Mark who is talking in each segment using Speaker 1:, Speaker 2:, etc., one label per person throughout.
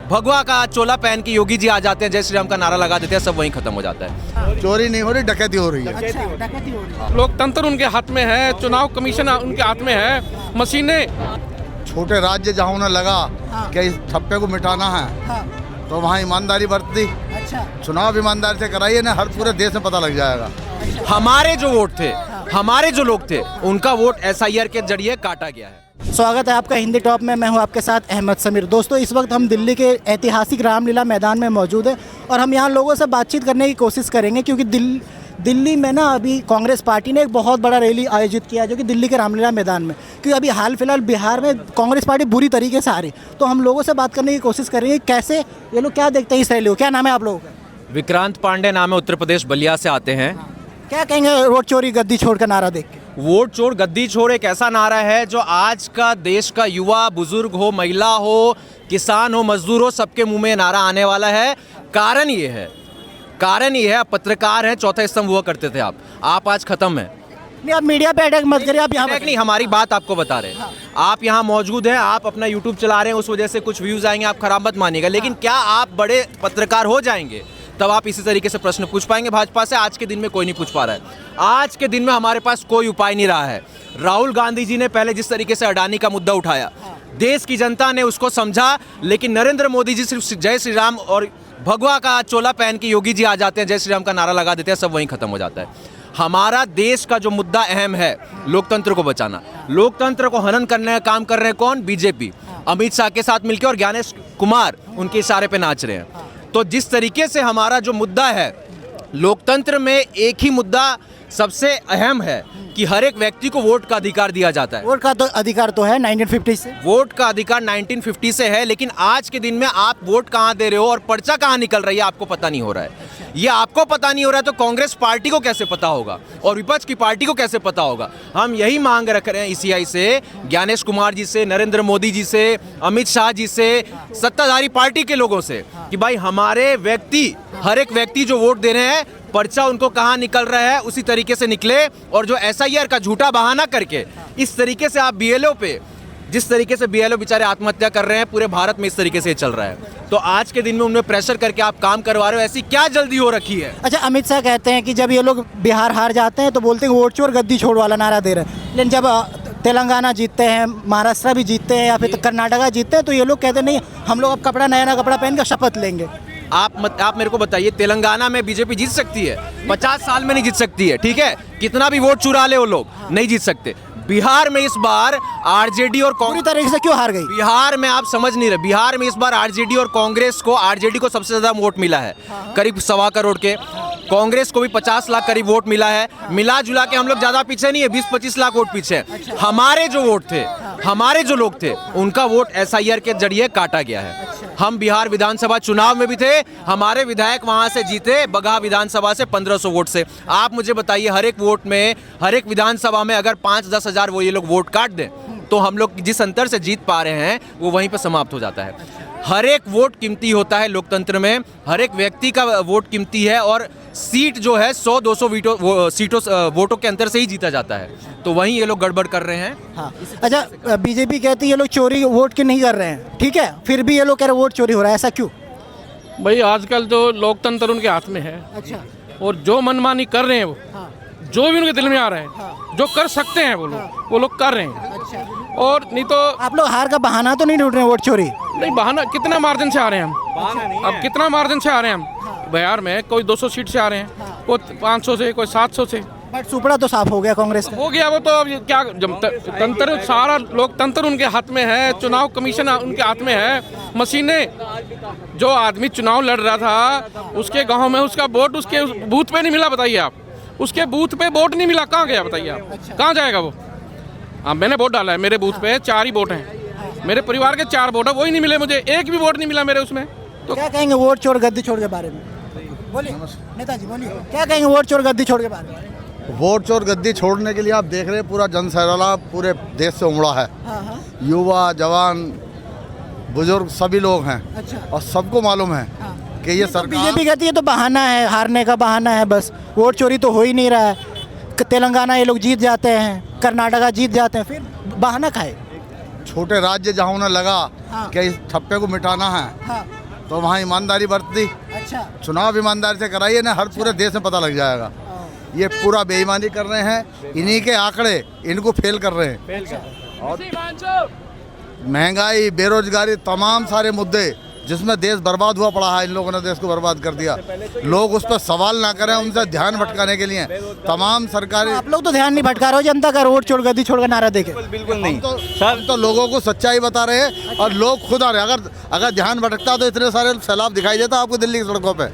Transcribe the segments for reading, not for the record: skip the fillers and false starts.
Speaker 1: भगवा का चोला पहन के योगी जी आ जाते हैं, जय श्री राम का नारा लगा देते हैं, सब वहीं खत्म हो जाता है।
Speaker 2: चोरी नहीं हो रही, डकैती हो रही है।
Speaker 3: अच्छा, डकैती हो रही है।
Speaker 4: लोकतंत्र उनके हाथ में है, चुनाव कमीशन उनके हाथ में है, मशीनें।
Speaker 2: छोटे राज्य जहाँ उन्हें लगा कि इस ठप्पे को मिटाना है
Speaker 3: हाँ,
Speaker 2: तो वहाँ ईमानदारी बरती,
Speaker 3: अच्छा,
Speaker 2: चुनाव ईमानदारी से कराइए ना, हर पूरे देश में पता लग जाएगा।
Speaker 1: हमारे जो वोट थे, हमारे जो लोग थे, उनका वोट SIR के जरिए काटा गया है।
Speaker 3: स्वागत है आपका हिंदी टॉप में। मैं हूं आपके साथ अहमद समीर। दोस्तों, इस वक्त हम दिल्ली के ऐतिहासिक रामलीला मैदान में मौजूद हैं और हम यहां लोगों से बातचीत करने की कोशिश करेंगे, क्योंकि दिल्ली में ना अभी कांग्रेस पार्टी ने एक बहुत बड़ा रैली आयोजित किया है, जो कि दिल्ली के रामलीला मैदान में, क्योंकि अभी हाल फिलहाल बिहार में कांग्रेस पार्टी बुरी तरीके से आ रही। तो हम लोगों से बात करने की कोशिश करेंगे कैसे ये लोग क्या देखते हैं इस रैली को। क्या नाम है आप लोगों का?
Speaker 1: विक्रांत पांडे नाम है, उत्तर प्रदेश बलिया से आते हैं।
Speaker 3: क्या कहेंगे वोट चोरी गद्दी छोड़ का नारा देख के?
Speaker 1: वोट चोर गद्दी छोड़ एक ऐसा नारा है जो आज का देश का युवा, बुजुर्ग हो, महिला हो, किसान हो, मजदूर हो, सबके मुंह में नारा आने वाला है। कारण ये है, आप पत्रकार हैं, चौथा स्तंभ हुआ करते थे आप आज खत्म है।
Speaker 3: नहीं, आप मीडिया पे अटैक मत करिए। आप यहाँ
Speaker 1: नहीं, हमारी बात आपको बता रहे हैं। आप यहाँ मौजूद हैं, आप अपना यूट्यूब चला रहे हैं, उस वजह से कुछ व्यूज आएंगे, आप खराब मत मानिएगा। लेकिन क्या आप बड़े पत्रकार हो जाएंगे तब आप इसी तरीके से प्रश्न पूछ पाएंगे भाजपा से? आज के दिन में कोई नहीं पूछ पा रहा है। आज के दिन में हमारे पास कोई उपाय नहीं रहा है। राहुल गांधी जी ने पहले जिस तरीके से अडानी का मुद्दा उठाया, देश की जनता ने उसको समझा, लेकिन नरेंद्र मोदी जी सिर्फ जय श्री राम और भगवा का चोला पहन के योगी जी आ जाते हैं, जय श्री राम का नारा लगा देते हैं, सब वहीं खत्म हो जाता है। हमारा देश का जो मुद्दा अहम है, लोकतंत्र को बचाना, लोकतंत्र को हनन करने का काम कर रहे हैं कौन? बीजेपी, अमित शाह के साथ मिलकर, और ज्ञानेश कुमार उनके इशारे पे नाच रहे हैं। तो जिस तरीके से हमारा जो मुद्दा है, लोकतंत्र में एक ही मुद्दा सबसे अहम है कि हर एक व्यक्ति को वोट का अधिकार दिया जाता है।
Speaker 3: वोट का तो अधिकार तो है 1950 से।
Speaker 1: वोट का अधिकार 1950 से है, लेकिन आज के दिन में आप वोट कहाँ दे रहे हो और पर्चा कहाँ निकल रही है, आपको पता नहीं हो रहा है। ये आपको पता नहीं हो रहा है तो कांग्रेस पार्टी को कैसे पता होगा और विपक्ष की पार्टी को कैसे पता होगा? हम यही मांग रख रहे हैं ECI से, ज्ञानेश कुमार जी से, नरेंद्र मोदी जी से, अमित शाह जी से, सत्ताधारी पार्टी के लोगों से कि भाई हमारे व्यक्ति, हर एक व्यक्ति जो वोट दे रहे हैं, पर्चा उनको कहाँ निकल रहा है उसी तरीके से निकले। और जो SIR का झूठा बहाना करके इस तरीके से आप BLO पे, जिस तरीके से BLO बेचारे आत्महत्या कर रहे हैं, पूरे भारत में इस तरीके से चल रहा है। तो आज के दिन में उनमें प्रेशर करके आप काम करवा रहे हो, ऐसी क्या जल्दी हो रखी है?
Speaker 3: अच्छा, अमित शाह कहते हैं कि जब ये लोग बिहार हार जाते हैं तो बोलते हैं वोट चोर गद्दी छोड़ वाला नारा दे रहे हैं, लेकिन जब तेलंगाना जीतते हैं, महाराष्ट्र भी जीतते हैं या फिर कर्नाटका जीतते हैं तो ये लोग कहते हैं नहीं, हम लोग अब नया कपड़ा पहन कर शपथ लेंगे।
Speaker 1: आप मेरे को बताइए, तेलंगाना में बीजेपी जीत सकती है? 50 साल में नहीं जीत सकती है, ठीक है? कितना भी वोट चुरा ले वो लोग, नहीं जीत सकते। बिहार में इस बार RJD और
Speaker 3: पूरी तरीके से क्यों हार गई?
Speaker 1: बिहार में आप समझ नहीं रहे, बिहार में इस बार RJD और कांग्रेस को, RJD को सबसे ज्यादा वोट मिला है, करीब 1.25 करोड़ के। कांग्रेस को भी 50 लाख करीब वोट मिला है। मिला जुला के हम लोग ज्यादा पीछे नहीं है, 20-25 लाख वोट पीछे है। हमारे जो वोट थे, हमारे जो लोग थे, उनका वोट SIR के जरिए काटा गया है। हम बिहार विधानसभा चुनाव में भी थे, हमारे विधायक वहां से जीते बगहा विधानसभा से 1500 वोट से। आप मुझे बताइए, हर एक वोट में, हर एक विधानसभा में अगर 5-10 हजार वो ये लोग वोट काट दें तो हम लोग जिस अंतर से जीत पा रहे हैं वो वहीं पर समाप्त हो जाता है। हर एक वोट कीमती होता है लोकतंत्र में, हर एक व्यक्ति का वोट कीमती है, और सीट जो है 100-200 वोटों के अंतर से ही जीता जाता है। तो वहीं ये लोग गड़बड़ कर रहे हैं।
Speaker 3: हाँ, अच्छा, बीजेपी कहती है ये लोग चोरी वोट के नहीं कर रहे हैं, ठीक है, फिर भी ये लोग कह रहे हैं वोट चोरी हो रहा है, ऐसा क्यों?
Speaker 4: भाई आजकल जो लोकतंत्र उनके हाथ में है,
Speaker 3: अच्छा,
Speaker 4: और जो मनमानी कर रहे हैं वो, जो भी उनके दिल में आ रहा है, जो कर सकते हैं वो लोग कर रहे हैं।
Speaker 3: अच्छा,
Speaker 4: और नहीं तो
Speaker 3: आप लोग हार का बहाना तो नहीं ढूंढ रहे हैं वोट चोरी?
Speaker 4: नहीं, बहाना कितना मार्जिन से आ रहे हैं हम? अब कितना मार्जिन से आ रहे हैं हम? बिहार में कोई 200 सीट से आ रहे हैं, कोई 500 से, कोई 700 से।
Speaker 3: बट सुपड़ा तो साफ हो गया कांग्रेस का।
Speaker 4: हो गया वो तो। अब क्या, जब तंत्र, सारा लोकतंत्र उनके हाथ में है, चुनाव कमीशन उनके हाथ में है, मशीनें। जो आदमी चुनाव लड़ रहा था उसके गांव में उसका वोट उसके बूथ पे नहीं मिला, बताइए आप। उसके बूथ पे वोट नहीं मिला, कहाँ गया बताइए आप? कहाँ जाएगा वो? हाँ, मैंने वोट डाला है, मेरे बूथ पे 4 ही वोट हैं, मेरे परिवार के 4 वोट है, वही नहीं मिले मुझे, एक भी वोट नहीं मिला मेरे उसमें। तो
Speaker 3: क्या कहेंगे वोट चोर गद्दी छोड़ के बारे में? बोलिए नेताजी, बोलिए क्या कहेंगे वोट चोर गद्दी छोड़ के बारे में?
Speaker 2: वोट चोर गद्दी छोड़ने के लिए आप देख रहे हैं पूरा जन सैलाब पूरे देश से उमड़ा है। युवा, जवान, बुजुर्ग सभी लोग हैं।
Speaker 3: अच्छा।
Speaker 2: और सबको मालूम है कि ये सरकार,
Speaker 3: बीजेपी कहती है तो बहाना है, हारने का बहाना है, बस वोट चोरी तो हो ही नहीं रहा है। तेलंगाना ये लोग जीत जाते हैं, कर्नाटका जीत जाते हैं, फिर बहाना खाए।
Speaker 2: छोटे राज्य जहाँ उन्हें लगा कि इस ठप्पे को मिटाना है
Speaker 3: हाँ,
Speaker 2: तो वहाँ ईमानदारी बरती,
Speaker 3: अच्छा।
Speaker 2: चुनाव ईमानदारी से कराइए ना, हर पूरे देश में पता लग जाएगा। ये पूरा बेईमानी कर रहे हैं, इन्हीं के आंकड़े इनको फेल कर रहे हैं। और महंगाई, बेरोजगारी, तमाम सारे मुद्दे जिसमें देश बर्बाद हुआ पड़ा है, इन लोगों ने देश को बर्बाद कर दिया। लोग उस पर सवाल ना करें, उनसे ध्यान भटकाने के लिए तमाम सरकारी।
Speaker 3: आप लोग तो ध्यान नहीं भटका रहे हो, जनता का वोट छोड़ गद्दी छोड़ का नारा देके।
Speaker 5: बिल्कुल नहीं
Speaker 2: हम तो लोगों को सच्चाई बता रहे हैं और लोग खुद आ रहे हैं। अगर ध्यान भटकता तो इतने सारे सैलाब दिखाई देता आपको दिल्ली की सड़कों पे।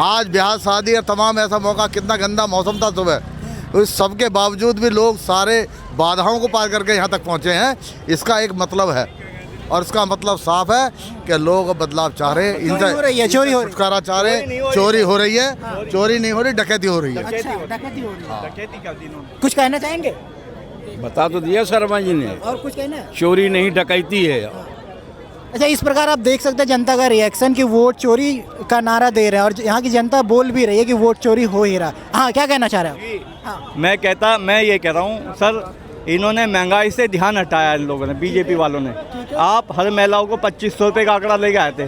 Speaker 2: आज ब्याह शादी और तमाम ऐसा मौका, कितना गंदा मौसम था सुबह, उस सब के बावजूद भी लोग सारे बाधाओं को पार करके यहाँ तक पहुँचे हैं। इसका एक मतलब है, और इसका मतलब साफ है कि लोग बदलाव चाह रहे हैं।
Speaker 3: चोरी हो रही है, चोरी हो रही है।
Speaker 2: छुटकारा चाह रहे हैं। चोरी हो रही है, चोरी नहीं हो रही, डकैती हो रही है।
Speaker 3: अच्छा, डकैती हो रही है। कुछ कहना चाहेंगे?
Speaker 5: बता तो दिया शर्मा जी ने,
Speaker 3: और कुछ कहना है?
Speaker 5: चोरी नहीं डकैती है।
Speaker 3: अच्छा, इस प्रकार आप देख सकते हैं जनता का रिएक्शन कि वोट चोरी का नारा दे रहे हैं, और यहाँ की जनता बोल भी रही है कि वोट चोरी हो ही रहा। हाँ, क्या कहना चाह रहे हैं? हाँ।
Speaker 6: मैं ये कह रहा हूँ सर, इन्होंने महंगाई से ध्यान हटाया इन लोगों ने, बीजेपी वालों ने। आप हर महिलाओं को 2500 रुपये का आंकड़ा लेके आए थे,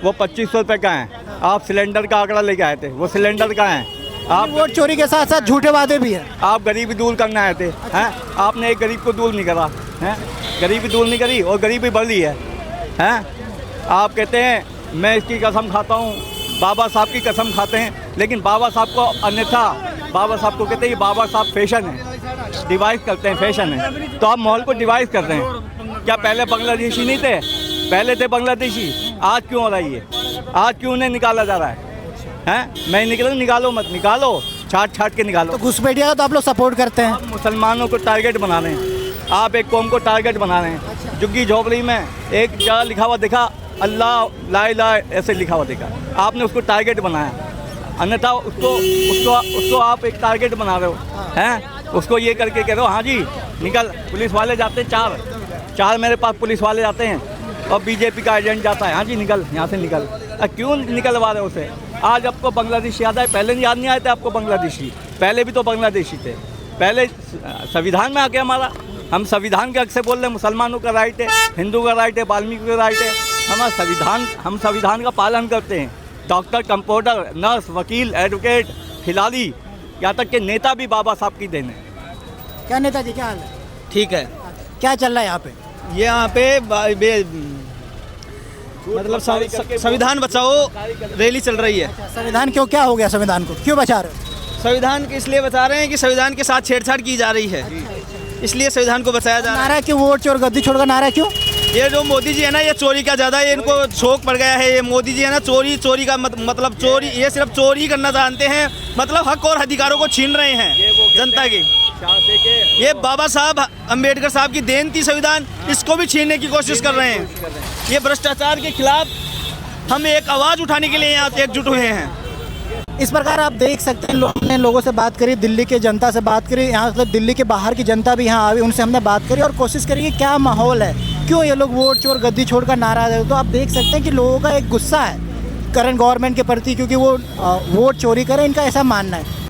Speaker 6: वो 2500 रुपये का है। आप सिलेंडर का आंकड़ा लेके आए थे, वो सिलेंडर का है। आप
Speaker 3: वोट चोरी के साथ साथ झूठे वादे भी हैं।
Speaker 6: आप गरीबी दूर करने आए थे, हैं? आपने एक गरीब को दूर नहीं करा, हैं? गरीबी दूर नहीं करी और गरीबी बढ़ी है, हैं? आप कहते हैं मैं इसकी कसम खाता हूँ, बाबा साहब की कसम खाते हैं, लेकिन बाबा साहब को अन्यथा, बाबा साहब को कहते हैं बाबा साहब फैशन है, डिवाइस करते हैं, फैशन है। तो आप माहौल को डिवाइस करते हैं। क्या पहले बांग्लादेशी नहीं थे? पहले थे बांग्लादेशी। आज क्यों हो रही है? आज क्यों उन्हें निकाला जा रहा है? हैं? मैं निकलूँ, निकालो मत, निकालो, छाट छाट के निकालो।
Speaker 3: तो घुसपैठिया का तो आप लोग सपोर्ट करते हैं।
Speaker 6: आप मुसलमानों को टारगेट बना रहे हैं, आप एक कौम को टारगेट बना रहे हैं। झुग्गी झोपड़ी में एक जगह लिखा हुआ देखा, अल्लाह ला इलाहा ऐसे लिखा हुआ देखा, आपने उसको टारगेट बनाया। अन्यथा उसको आप एक टारगेट बना रहे हो, हैं? उसको ये करके कह रहे हो हाँ जी निकल। पुलिस वाले जाते हैं, चार मेरे पास पुलिस वाले जाते हैं, और बीजेपी का एजेंट जाता है, हाँ जी निकल यहाँ से निकल। क्यों निकलवा रहे हो उसे? आज आपको बांग्लादेश याद आए? पहले याद नहीं आए थे आपको बांग्लादेशी? पहले भी तो बांग्लादेशी थे। पहले संविधान में आके हमारा, हम संविधान के हक से बोल रहे हैं, मुसलमानों का राइट है, हिंदू का राइट है, वाल्मीकि का राइट है। हमारा संविधान, हम संविधान का पालन करते हैं। डॉक्टर, कंपाउंडर, नर्स, वकील, एडवोकेट, खिलाड़ी, यहाँ तक के नेता भी बाबा साहब की देन है।
Speaker 3: क्या नेताजी, क्या हाल है?
Speaker 1: ठीक है।
Speaker 3: क्या चल रहा है यहाँ पे?
Speaker 1: ये यहाँ पे मतलब संविधान बचाओ रैली चल रही है।
Speaker 3: संविधान क्यों, क्या हो गया संविधान को, क्यों बचा रहे हो?
Speaker 1: संविधान के इसलिए बता रहे हैं कि संविधान के साथ छेड़छाड़ की जा रही है, इसलिए संविधान को बचाया जा रहा है।
Speaker 3: नारा क्यों, वोट चोर गद्दी छोड़ का नारा क्यों?
Speaker 1: ये जो मोदी जी है ना, ये चोरी का ज़्यादा ये इनको शौक पड़ गया है। ये मोदी जी है ना, चोरी का मतलब चोरी, ये सिर्फ चोरी करना जानते हैं, मतलब हक और अधिकारों को छीन रहे हैं जनता की। ये बाबा साहब अम्बेडकर साहब की देन थी संविधान, इसको भी छीनने की कोशिश कर रहे हैं। ये भ्रष्टाचार के खिलाफ हम एक आवाज़ उठाने के लिए यहाँ एकजुट हुए हैं।
Speaker 3: इस प्रकार आप देख सकते हैं, लोगों से बात करी, दिल्ली के जनता से बात करी, यहाँ से दिल्ली के बाहर की जनता भी यहाँ आई, उनसे हमने बात करी और कोशिश करी कि क्या माहौल है, क्यों ये लोग वोट चोर गद्दी छोड़ कर नाराज है। तो आप देख सकते हैं कि लोगों का एक गुस्सा है करंट गवर्नमेंट के प्रति, क्योंकि वो वोट चोरी करें, इनका ऐसा मानना है।